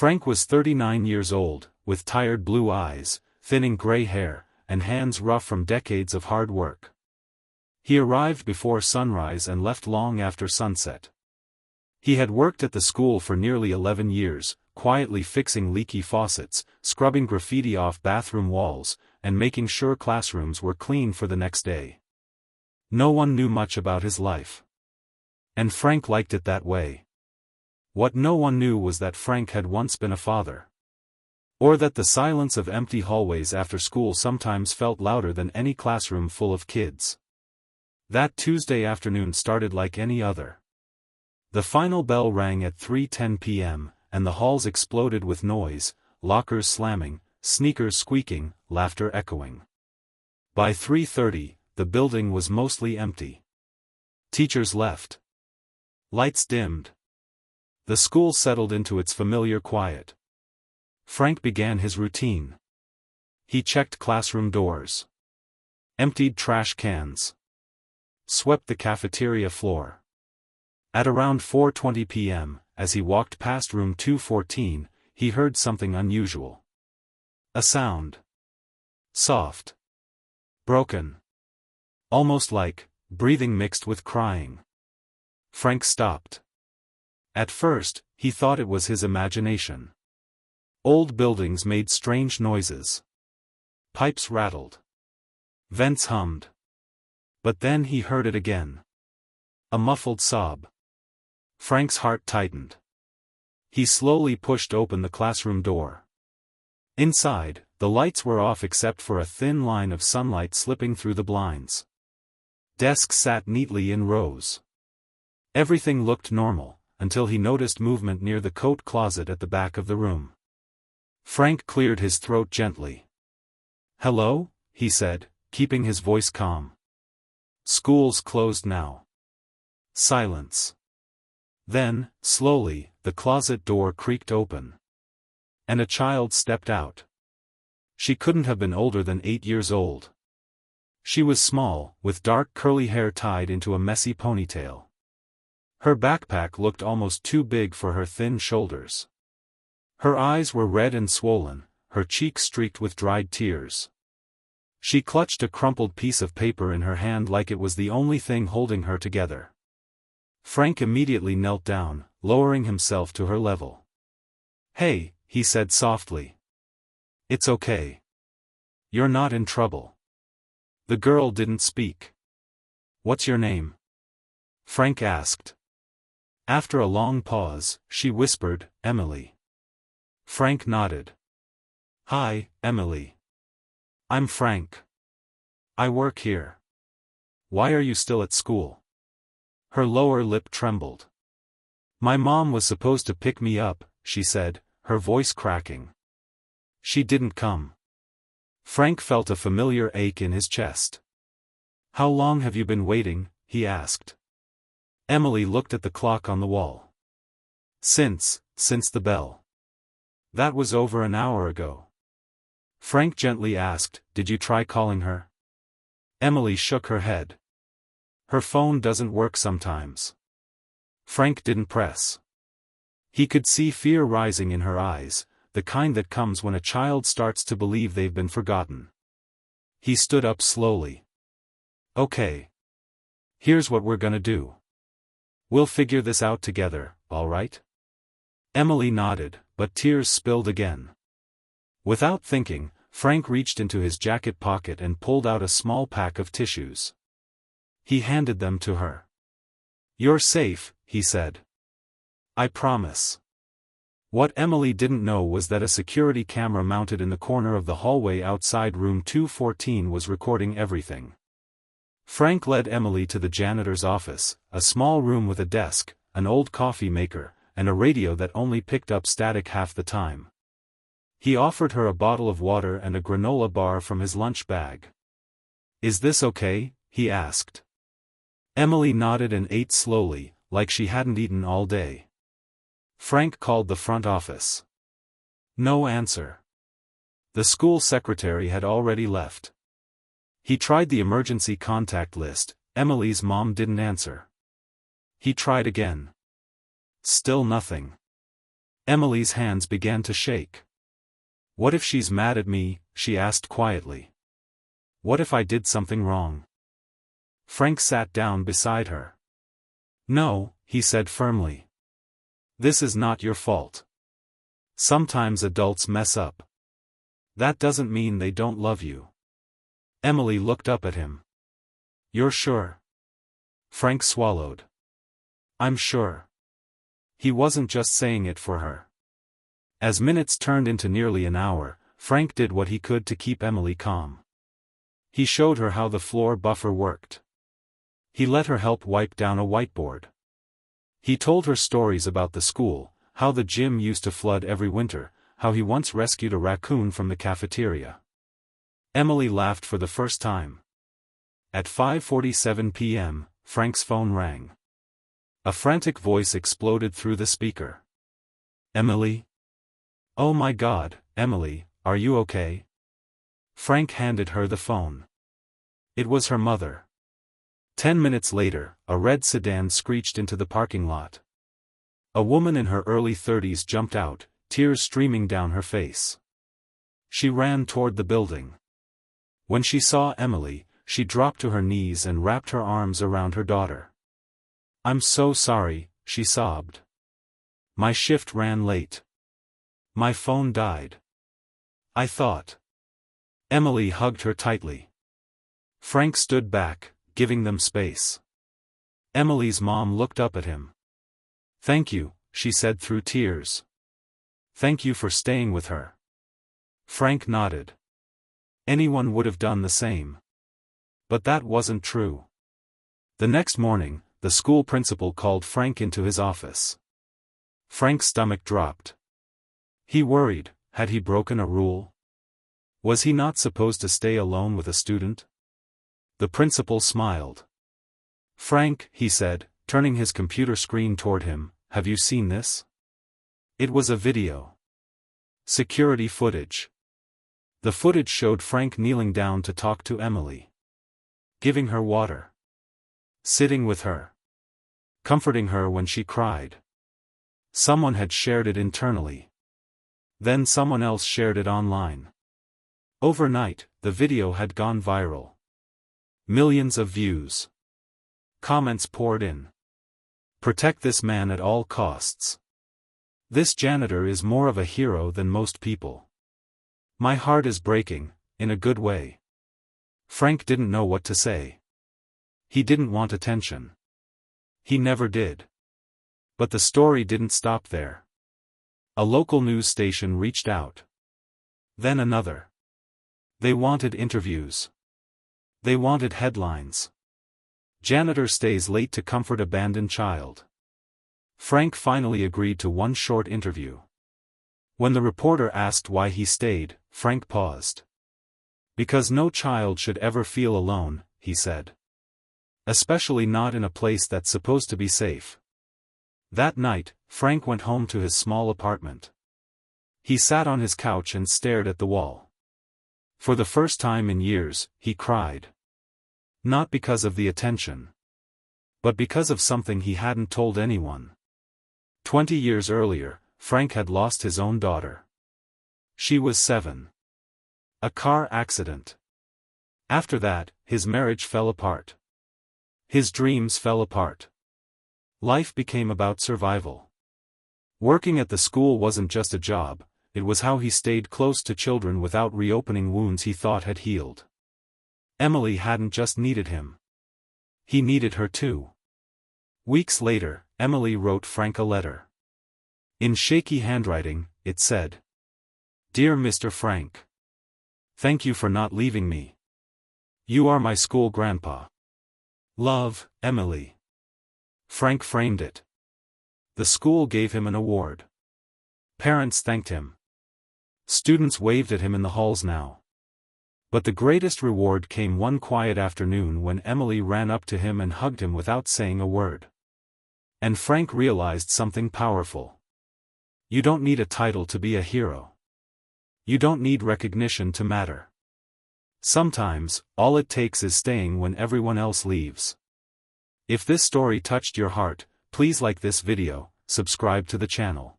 Frank was 39 years old, with tired blue eyes, thinning gray hair, and hands rough from decades of hard work. He arrived before sunrise and left long after sunset. He had worked at the school for nearly 11 years, quietly fixing leaky faucets, scrubbing graffiti off bathroom walls, and making sure classrooms were clean for the next day. No one knew much about his life. And Frank liked it that way. What no one knew was that Frank had once been a father. Or that the silence of empty hallways after school sometimes felt louder than any classroom full of kids. That Tuesday afternoon started like any other. The final bell rang at 3:10 p.m., and the halls exploded with noise, lockers slamming, sneakers squeaking, laughter echoing. By 3:30, the building was mostly empty. Teachers left. Lights dimmed. The school settled into its familiar quiet. Frank began his routine. He checked classroom doors. Emptied trash cans. Swept the cafeteria floor. At around 4:20 p.m., as he walked past room 214, he heard something unusual. A sound. Soft. Broken. Almost like breathing mixed with crying. Frank stopped. At first, he thought it was his imagination. Old buildings made strange noises. Pipes rattled. Vents hummed. But then he heard it again. A muffled sob. Frank's heart tightened. He slowly pushed open the classroom door. Inside, the lights were off except for a thin line of sunlight slipping through the blinds. Desks sat neatly in rows. Everything looked normal, until he noticed movement near the coat closet at the back of the room. Frank cleared his throat gently. "Hello?" he said, keeping his voice calm. "School's closed now." Silence. Then, slowly, the closet door creaked open. And a child stepped out. She couldn't have been older than 8 years old. She was small, with dark curly hair tied into a messy ponytail. Her backpack looked almost too big for her thin shoulders. Her eyes were red and swollen, her cheeks streaked with dried tears. She clutched a crumpled piece of paper in her hand like it was the only thing holding her together. Frank immediately knelt down, lowering himself to her level. "Hey," he said softly. "It's okay. You're not in trouble." The girl didn't speak. "What's your name?" Frank asked. After a long pause, she whispered, "Emily." Frank nodded. "Hi, Emily. I'm Frank. I work here. Why are you still at school?" Her lower lip trembled. "My mom was supposed to pick me up," she said, her voice cracking. "She didn't come." Frank felt a familiar ache in his chest. "How long have you been waiting?" he asked. Emily looked at the clock on the wall. Since the bell." "That was over an hour ago." Frank gently asked, "Did you try calling her?" Emily shook her head. "Her phone doesn't work sometimes." Frank didn't press. He could see fear rising in her eyes, the kind that comes when a child starts to believe they've been forgotten. He stood up slowly. "Okay. Here's what we're gonna do. We'll figure this out together, all right?" Emily nodded, but tears spilled again. Without thinking, Frank reached into his jacket pocket and pulled out a small pack of tissues. He handed them to her. "You're safe," he said. "I promise." What Emily didn't know was that a security camera mounted in the corner of the hallway outside room 214 was recording everything. Frank led Emily to the janitor's office, a small room with a desk, an old coffee maker, and a radio that only picked up static half the time. He offered her a bottle of water and a granola bar from his lunch bag. "Is this okay?" he asked. Emily nodded and ate slowly, like she hadn't eaten all day. Frank called the front office. No answer. The school secretary had already left. He tried the emergency contact list. Emily's mom didn't answer. He tried again. Still nothing. Emily's hands began to shake. What if she's mad at me? She asked quietly. What if I did something wrong? Frank sat down beside her. No, he said firmly. This is not your fault. Sometimes adults mess up. That doesn't mean they don't love you. Emily looked up at him. You're sure? Frank swallowed. I'm sure. He wasn't just saying it for her. As minutes turned into nearly an hour, Frank did what he could to keep Emily calm. He showed her how the floor buffer worked. He let her help wipe down a whiteboard. He told her stories about the school, how the gym used to flood every winter, how he once rescued a raccoon from the cafeteria. Emily laughed for the first time. At 5:47 p.m., Frank's phone rang. A frantic voice exploded through the speaker. Emily? Oh my God, Emily, are you okay? Frank handed her the phone. It was her mother. 10 minutes later, a red sedan screeched into the parking lot. A woman in her early 30s jumped out, tears streaming down her face. She ran toward the building. When she saw Emily, she dropped to her knees and wrapped her arms around her daughter. I'm so sorry, she sobbed. My shift ran late. My phone died. I thought. Emily hugged her tightly. Frank stood back, giving them space. Emily's mom looked up at him. Thank you, she said through tears. Thank you for staying with her. Frank nodded. Anyone would have done the same. But that wasn't true. The next morning, the school principal called Frank into his office. Frank's stomach dropped. He worried, had he broken a rule? Was he not supposed to stay alone with a student? The principal smiled. Frank, he said, turning his computer screen toward him, have you seen this? It was a video. Security footage. The footage showed Frank kneeling down to talk to Emily. Giving her water. Sitting with her. Comforting her when she cried. Someone had shared it internally. Then someone else shared it online. Overnight, the video had gone viral. Millions of views. Comments poured in. Protect this man at all costs. This janitor is more of a hero than most people. My heart is breaking, in a good way. Frank didn't know what to say. He didn't want attention. He never did. But the story didn't stop there. A local news station reached out. Then another. They wanted interviews. They wanted headlines. Janitor stays late to comfort abandoned child. Frank finally agreed to one short interview. When the reporter asked why he stayed, Frank paused. Because no child should ever feel alone, he said. Especially not in a place that's supposed to be safe. That night, Frank went home to his small apartment. He sat on his couch and stared at the wall. For the first time in years, he cried. Not because of the attention. But because of something he hadn't told anyone. 20 years earlier, Frank had lost his own daughter. She was 7. A car accident. After that, his marriage fell apart. His dreams fell apart. Life became about survival. Working at the school wasn't just a job, it was how he stayed close to children without reopening wounds he thought had healed. Emily hadn't just needed him. He needed her too. Weeks later, Emily wrote Frank a letter. In shaky handwriting, it said, Dear Mr. Frank. Thank you for not leaving me. You are my school grandpa. Love, Emily. Frank framed it. The school gave him an award. Parents thanked him. Students waved at him in the halls now. But the greatest reward came one quiet afternoon when Emily ran up to him and hugged him without saying a word. And Frank realized something powerful. You don't need a title to be a hero. You don't need recognition to matter. Sometimes, all it takes is staying when everyone else leaves. If this story touched your heart, please like this video, subscribe to the channel.